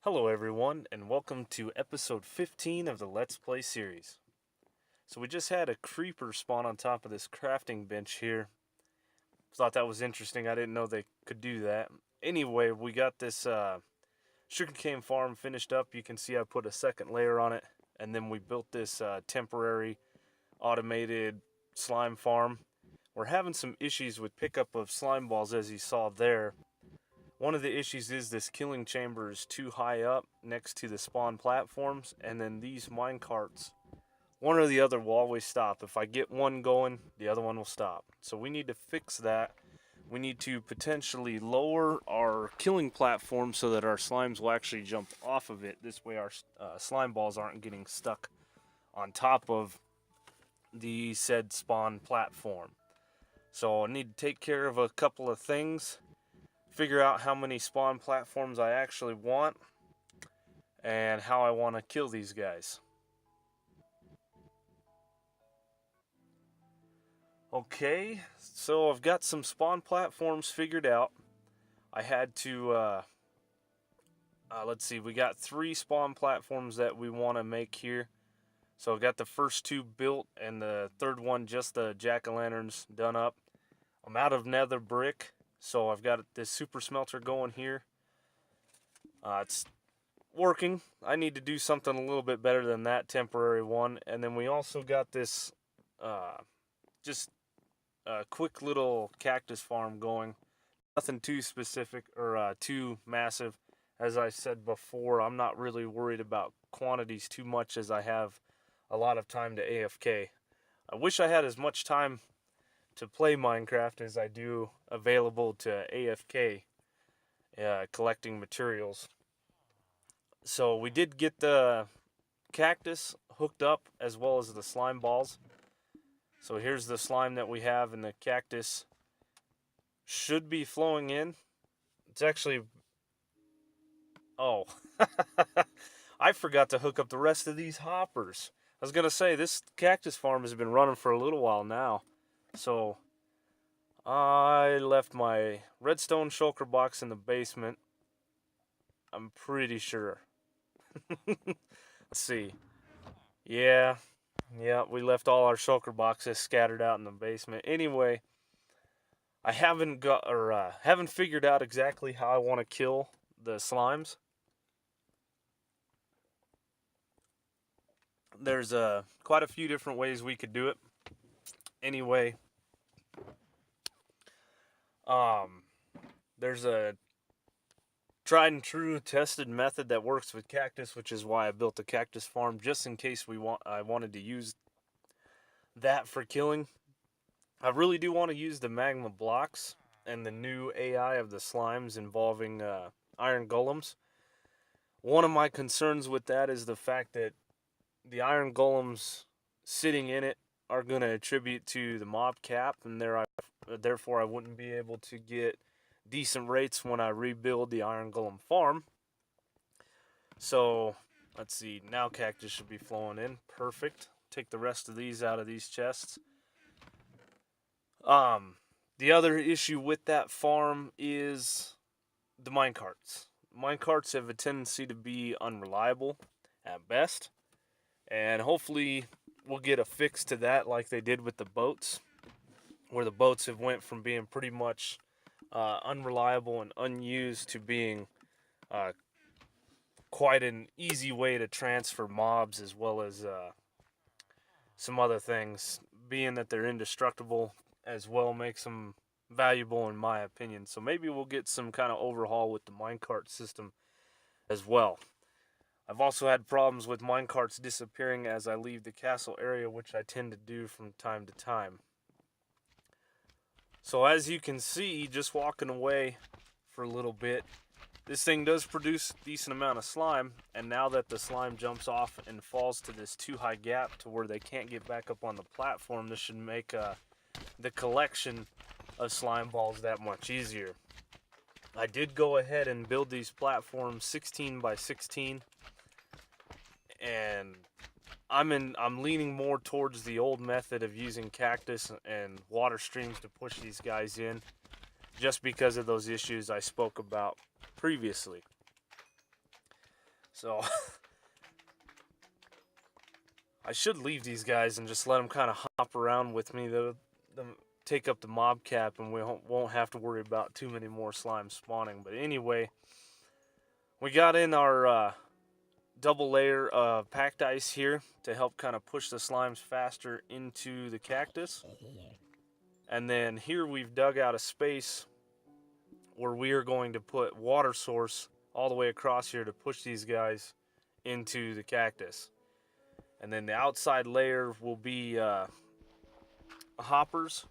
Hello everyone, and welcome to episode 15 of the Let's Play series. So we just had a creeper spawn on top of this crafting bench here. Thought that was interesting, I didn't know they could do that. Anyway, we got this sugarcane farm finished up. You can see I put a second layer on it, and then we built this temporary automated slime farm. We're having some issues with pickup of slime balls, as you saw there. One of the issues is this killing chamber is too high up next to the spawn platforms, and then these mine carts, one or the other will always stop. If I get one going, the other one will stop. So we need to fix that. We need to potentially lower our killing platform so that our slimes will actually jump off of it. This way our slime balls aren't getting stuck on top of the said spawn platform. So I need to take care of a couple of things. Figure out how many spawn platforms I actually want and how I want to kill these guys. Okay, so I've got some spawn platforms figured out. I had to, let's see, we got 3 spawn platforms that we want to make here. So I've got the first 2 built and the third one, just the jack-o'-lanterns, done up. I'm out of nether brick. So I've got this super smelter going here. It's working. I need to do something a little bit better than that temporary one. And then we also got this just a quick little cactus farm going. Nothing too specific or too massive. As I said before, I'm not really worried about quantities too much as I have a lot of time to AFK. I wish I had as much time to play Minecraft as I do available to AFK, collecting materials. So we did get the cactus hooked up as well as the slime balls. So here's the slime that we have, and the cactus should be flowing in. It's actually... Oh, I forgot to hook up the rest of these hoppers. I was going to say, this cactus farm has been running for a little while now. So, I left my redstone shulker box in the basement. I'm pretty sure. Let's see. Yeah, we left all our shulker boxes scattered out in the basement. Anyway, I haven't figured out exactly how I want to kill the slimes. There's quite a few different ways we could do it. Anyway, there's a tried and true tested method that works with cactus, which is why I built a cactus farm, just in case I wanted to use that for killing. I really do want to use the magma blocks and the new AI of the slimes involving iron golems. One of my concerns with that is the fact that the iron golems sitting in it are going to attribute to the mob cap, and therefore I wouldn't be able to get decent rates when I rebuild the iron golem farm. So let's see, now cactus should be flowing in. Perfect. Take the rest of these out of these chests. The other issue with that farm is the minecarts. Minecarts have a tendency to be unreliable at best, and hopefully we'll get a fix to that like they did with the boats, where the boats have went from being pretty much unreliable and unused to being quite an easy way to transfer mobs, as well as some other things. Being that they're indestructible as well makes them valuable in my opinion. So maybe we'll get some kind of overhaul with the minecart system as well. I've also had problems with minecarts disappearing as I leave the castle area, which I tend to do from time to time. So as you can see, just walking away for a little bit, this thing does produce a decent amount of slime, and now that the slime jumps off and falls to this too high gap to where they can't get back up on the platform, this should make the collection of slime balls that much easier. I did go ahead and build these platforms 16 by 16, and I'm leaning more towards the old method of using cactus and water streams to push these guys in, just because of those issues I spoke about previously. So I should leave these guys and just let them kind of hop around with me. They'll take up the mob cap, and we won't have to worry about too many more slimes spawning. But anyway, we got in our double layer of packed ice here to help kind of push the slimes faster into the cactus. And then here we've dug out a space where we are going to put water source all the way across here to push these guys into the cactus. And then the outside layer will be hoppers.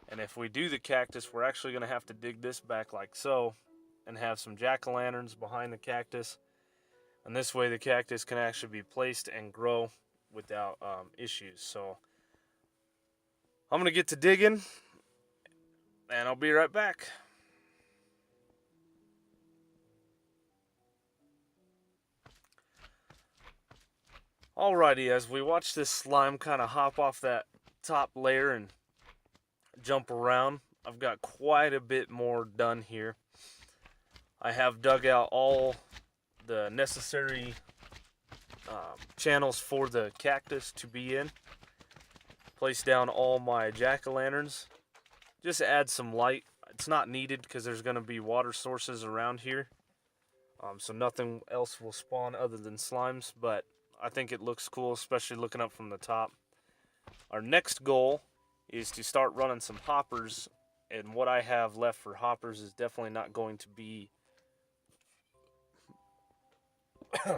And if we do the cactus, we're actually going to have to dig this back like so and have some jack-o'-lanterns behind the cactus. And this way the cactus can actually be placed and grow without issues. So I'm going to get to digging, and I'll be right back. Alrighty, as we watch this slime kind of hop off that top layer and jump around, I've got quite a bit more done here. I have dug out all the necessary channels for the cactus to be in. Place down all my jack-o'-lanterns. Just add some light. It's not needed because there's going to be water sources around here. So nothing else will spawn other than slimes, but I think it looks cool, especially looking up from the top. Our next goal is to start running some hoppers, and what I have left for hoppers is definitely not going to be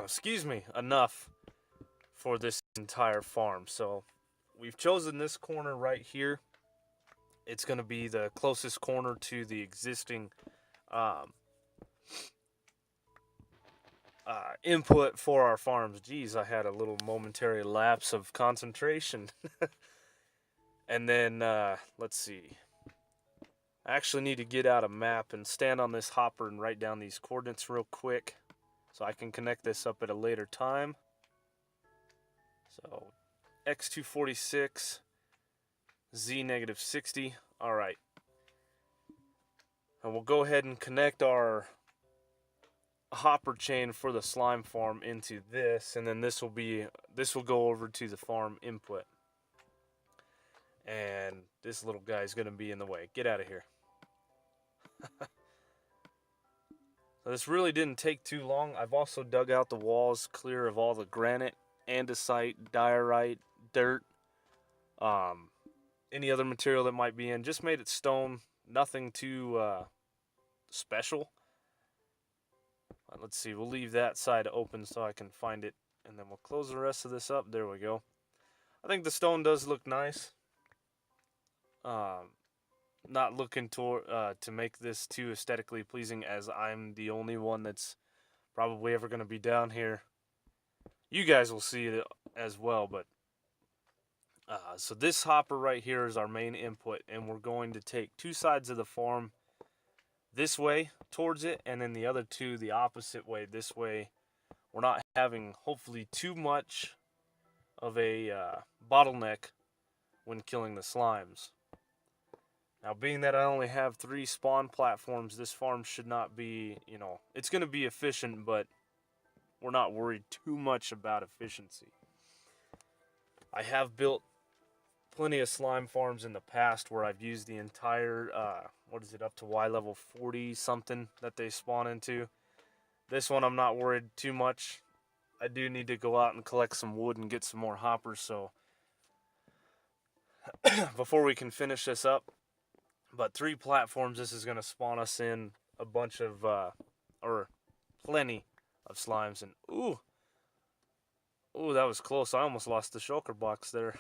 excuse me, enough for this entire farm. So we've chosen this corner right here. It's going to be the closest corner to the existing input for our farms. Geez, I had a little momentary lapse of concentration. And then, let's see. I actually need to get out a map and stand on this hopper and write down these coordinates real quick so I can connect this up at a later time. So, x246, z negative 60. All right. And we'll go ahead and connect our hopper chain for the slime farm into this, and then this will go over to the farm input. And this little guy is going to be in the way. Get out of here. So this really didn't take too long. I've also dug out the walls clear of all the granite, andesite, diorite, dirt, any other material that might be in. Just made it stone. Nothing too special. Let's see. We'll leave that side open so I can find it, and then we'll close the rest of this up. There we go. I think the stone does look nice. Not looking to make this too aesthetically pleasing, as I'm the only one that's probably ever going to be down here. You guys will see it as well, but so this hopper right here is our main input, and we're going to take two sides of the farm this way towards it, and then the other two the opposite way this way. We're not having, hopefully, too much of a bottleneck when killing the slimes. Now, being that I only have 3 spawn platforms, this farm should not be, it's going to be efficient, but we're not worried too much about efficiency. I have built plenty of slime farms in the past where I've used the entire, up to Y level 40 something that they spawn into. This one I'm not worried too much. I do need to go out and collect some wood and get some more hoppers, so before we can finish this up. But 3 platforms, this is going to spawn us in a bunch of, or plenty of slimes. And, ooh, that was close. I almost lost the shulker box there.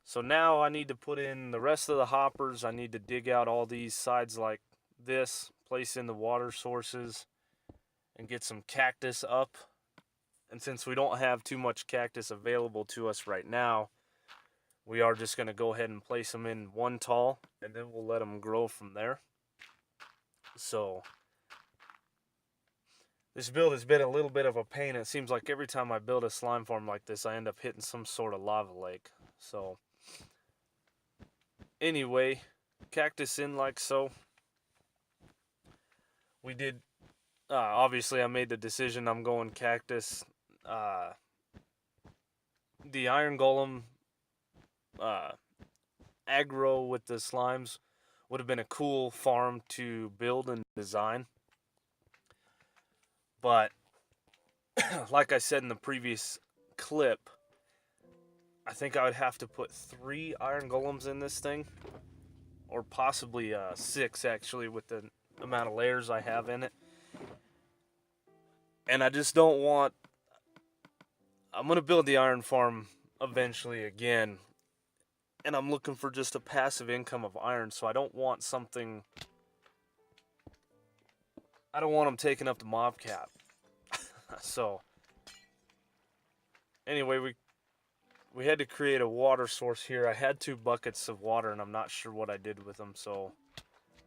So now I need to put in the rest of the hoppers. I need to dig out all these sides like this, place in the water sources, and get some cactus up. And since we don't have too much cactus available to us right now, we are just going to go ahead and place them in one tall, and then we'll let them grow from there. So this build has been a little bit of a pain. It seems like every time I build a slime farm like this, I end up hitting some sort of lava lake. So anyway, cactus in like so. We did obviously I made the decision I'm going cactus. The iron golem uh, aggro with the slimes would have been a cool farm to build and design. But like I said in the previous clip, I think I would have to put 3 iron golems in this thing, or possibly 6 actually, with the amount of layers I have in it. And I just don't want. I'm gonna build the iron farm eventually again, and I'm looking for just a passive income of iron, so I don't want something. I don't want them taking up the mob cap. So anyway, we had to create a water source here. I had 2 buckets of water, and I'm not sure what I did with them. So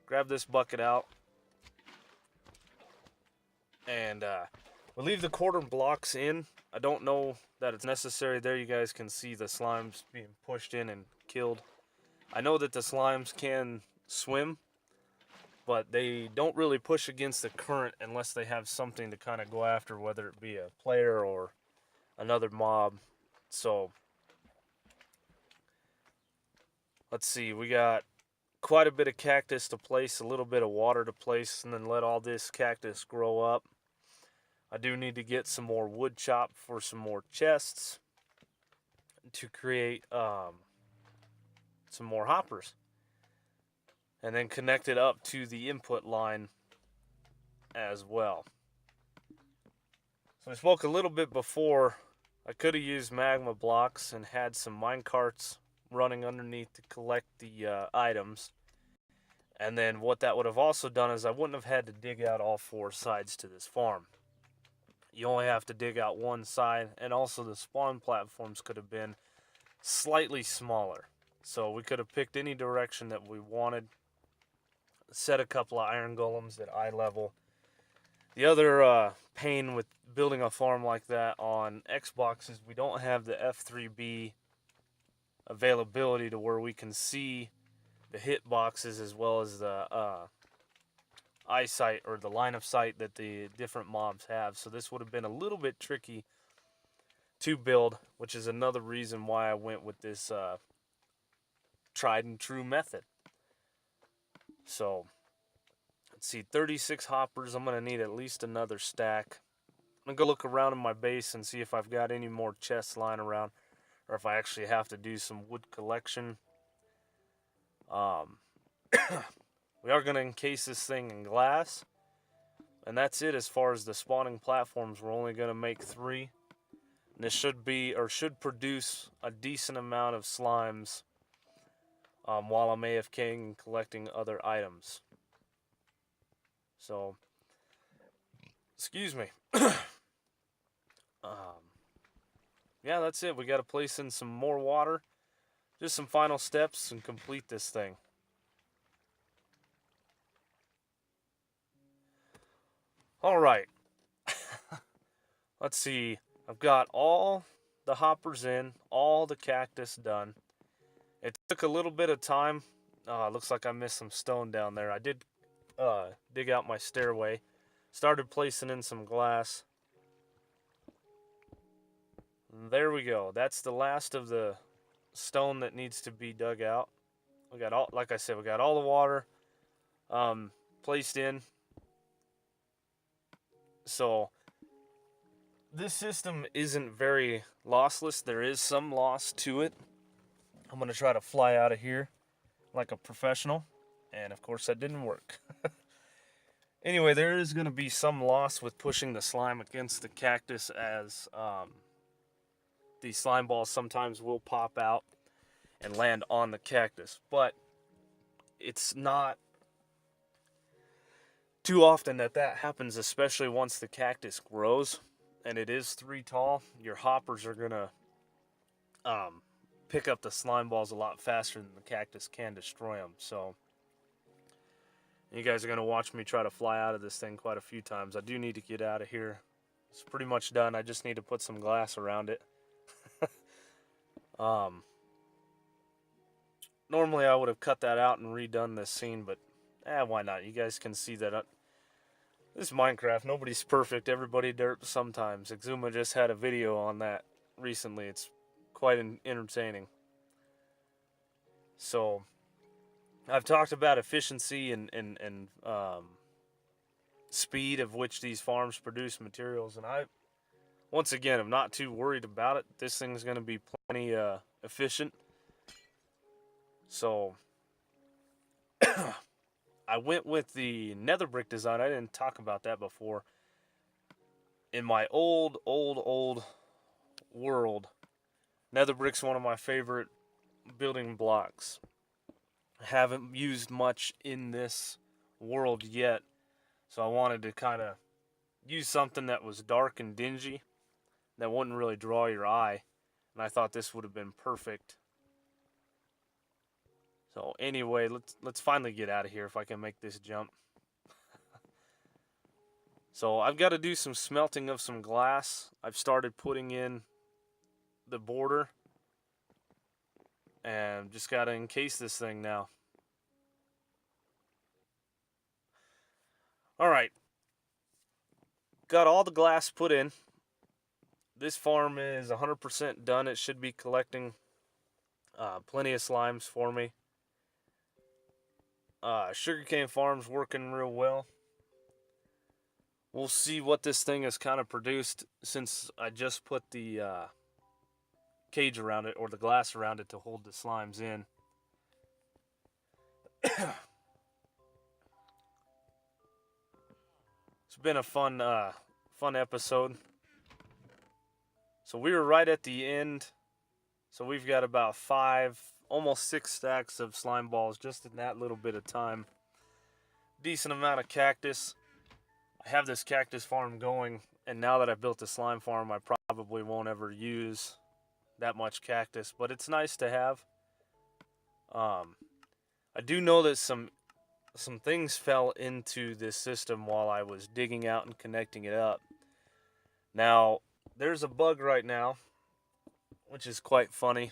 grab this bucket out, and we'll leave the quarter blocks in. I don't know that it's necessary. There you guys can see the slimes being pushed in and killed. I know that the slimes can swim, but they don't really push against the current unless they have something to kind of go after, whether it be a player or another mob. So let's see, we got quite a bit of cactus to place, a little bit of water to place, and then let all this cactus grow up. I do need to get some more wood chop for some more chests to create some more hoppers, and then connect it up to the input line as well. So I spoke a little bit before. I could have used magma blocks and had some mine carts running underneath to collect the items. And then what that would have also done is I wouldn't have had to dig out all 4 sides to this farm. You only have to dig out one side, and also the spawn platforms could have been slightly smaller. So we could have picked any direction that we wanted, set a couple of iron golems at eye level. The other pain with building a farm like that on Xbox is we don't have the F3B availability to where we can see the hit boxes as well as the eyesight or the line of sight that the different mobs have. So this would have been a little bit tricky to build, which is another reason why I went with this tried and true method. So let's see, 36 hoppers. I'm going to need at least another stack. I'm going to go look around in my base and see if I've got any more chests lying around, or if I actually have to do some wood collection. We are going to encase this thing in glass, and that's it as far as the spawning platforms. We're only going to make 3. And this should produce a decent amount of slimes while I'm AFKing and collecting other items. So, excuse me. Yeah, that's it. We got to place in some more water. Just some final steps and complete this thing. All right. Let's see. I've got all the hoppers in, all the cactus done. It took a little bit of time. Looks like I missed some stone down there. I did dig out my stairway. Started placing in some glass. There we go. That's the last of the stone that needs to be dug out. We got all, like I said, we got all the water placed in. So this system isn't very lossless. There is some loss to it. I'm going to try to fly out of here like a professional. And of course that didn't work. Anyway, there is going to be some loss with pushing the slime against the cactus, as these slime balls sometimes will pop out and land on the cactus. But it's not too often that happens, especially once the cactus grows. And it is 3 tall. Your hoppers are going to pick up the slime balls a lot faster than the cactus can destroy them. So you guys are going to watch me try to fly out of this thing quite a few times. I do need to get out of here. It's pretty much done. I just need to put some glass around it. Normally I would have cut that out and redone this scene, but why not? You guys can see that This is Minecraft. Nobody's perfect. Everybody derps sometimes. Exuma just had a video on that recently. It's quite entertaining. So, I've talked about efficiency and speed of which these farms produce materials, and once again, I'm not too worried about it. This thing's going to be plenty efficient. So, I went with the nether brick design. I didn't talk about that before. In my old world, nether brick's one of my favorite building blocks. I haven't used much in this world yet, so I wanted to kind of use something that was dark and dingy, that wouldn't really draw your eye, and I thought this would have been perfect. So anyway, let's finally get out of here if I can make this jump. So I've got to do some smelting of some glass. I've started putting in the border, and just got to encase this thing now. Alright, got all the glass put in. This farm is 100% done. It should be collecting plenty of slimes for me. Sugarcane farm's working real well. We'll see what this thing has kind of produced since I just put the cage around it, or the glass around it, to hold the slimes in. It's been a fun episode. So we were right at the end. So we've got about 5, almost 6 stacks of slime balls just in that little bit of time. Decent amount of cactus. I have this cactus farm going, and now that I've built a slime farm, I probably won't ever use that much cactus, but it's nice to have. I do know that some things fell into this system while I was digging out and connecting it up. Now, there's a bug right now, which is quite funny.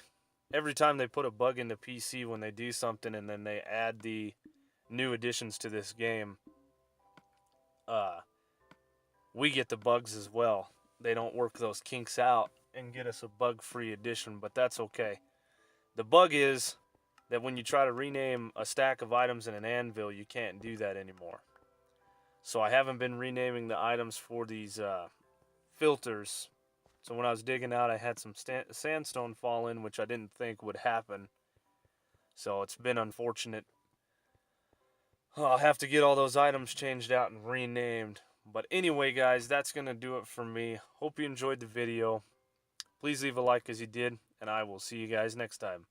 Every time they put a bug into PC when they do something and then they add the new additions to this game, we get the bugs as well. They don't work those kinks out and get us a bug-free edition, but that's okay. The bug is that when you try to rename a stack of items in an anvil, you can't do that anymore. So I haven't been renaming the items for these filters. So when I was digging out, I had some sandstone fall in, which I didn't think would happen. So it's been unfortunate. I'll have to get all those items changed out and renamed. But anyway, guys, that's going to do it for me. Hope you enjoyed the video. Please leave a like as you did, and I will see you guys next time.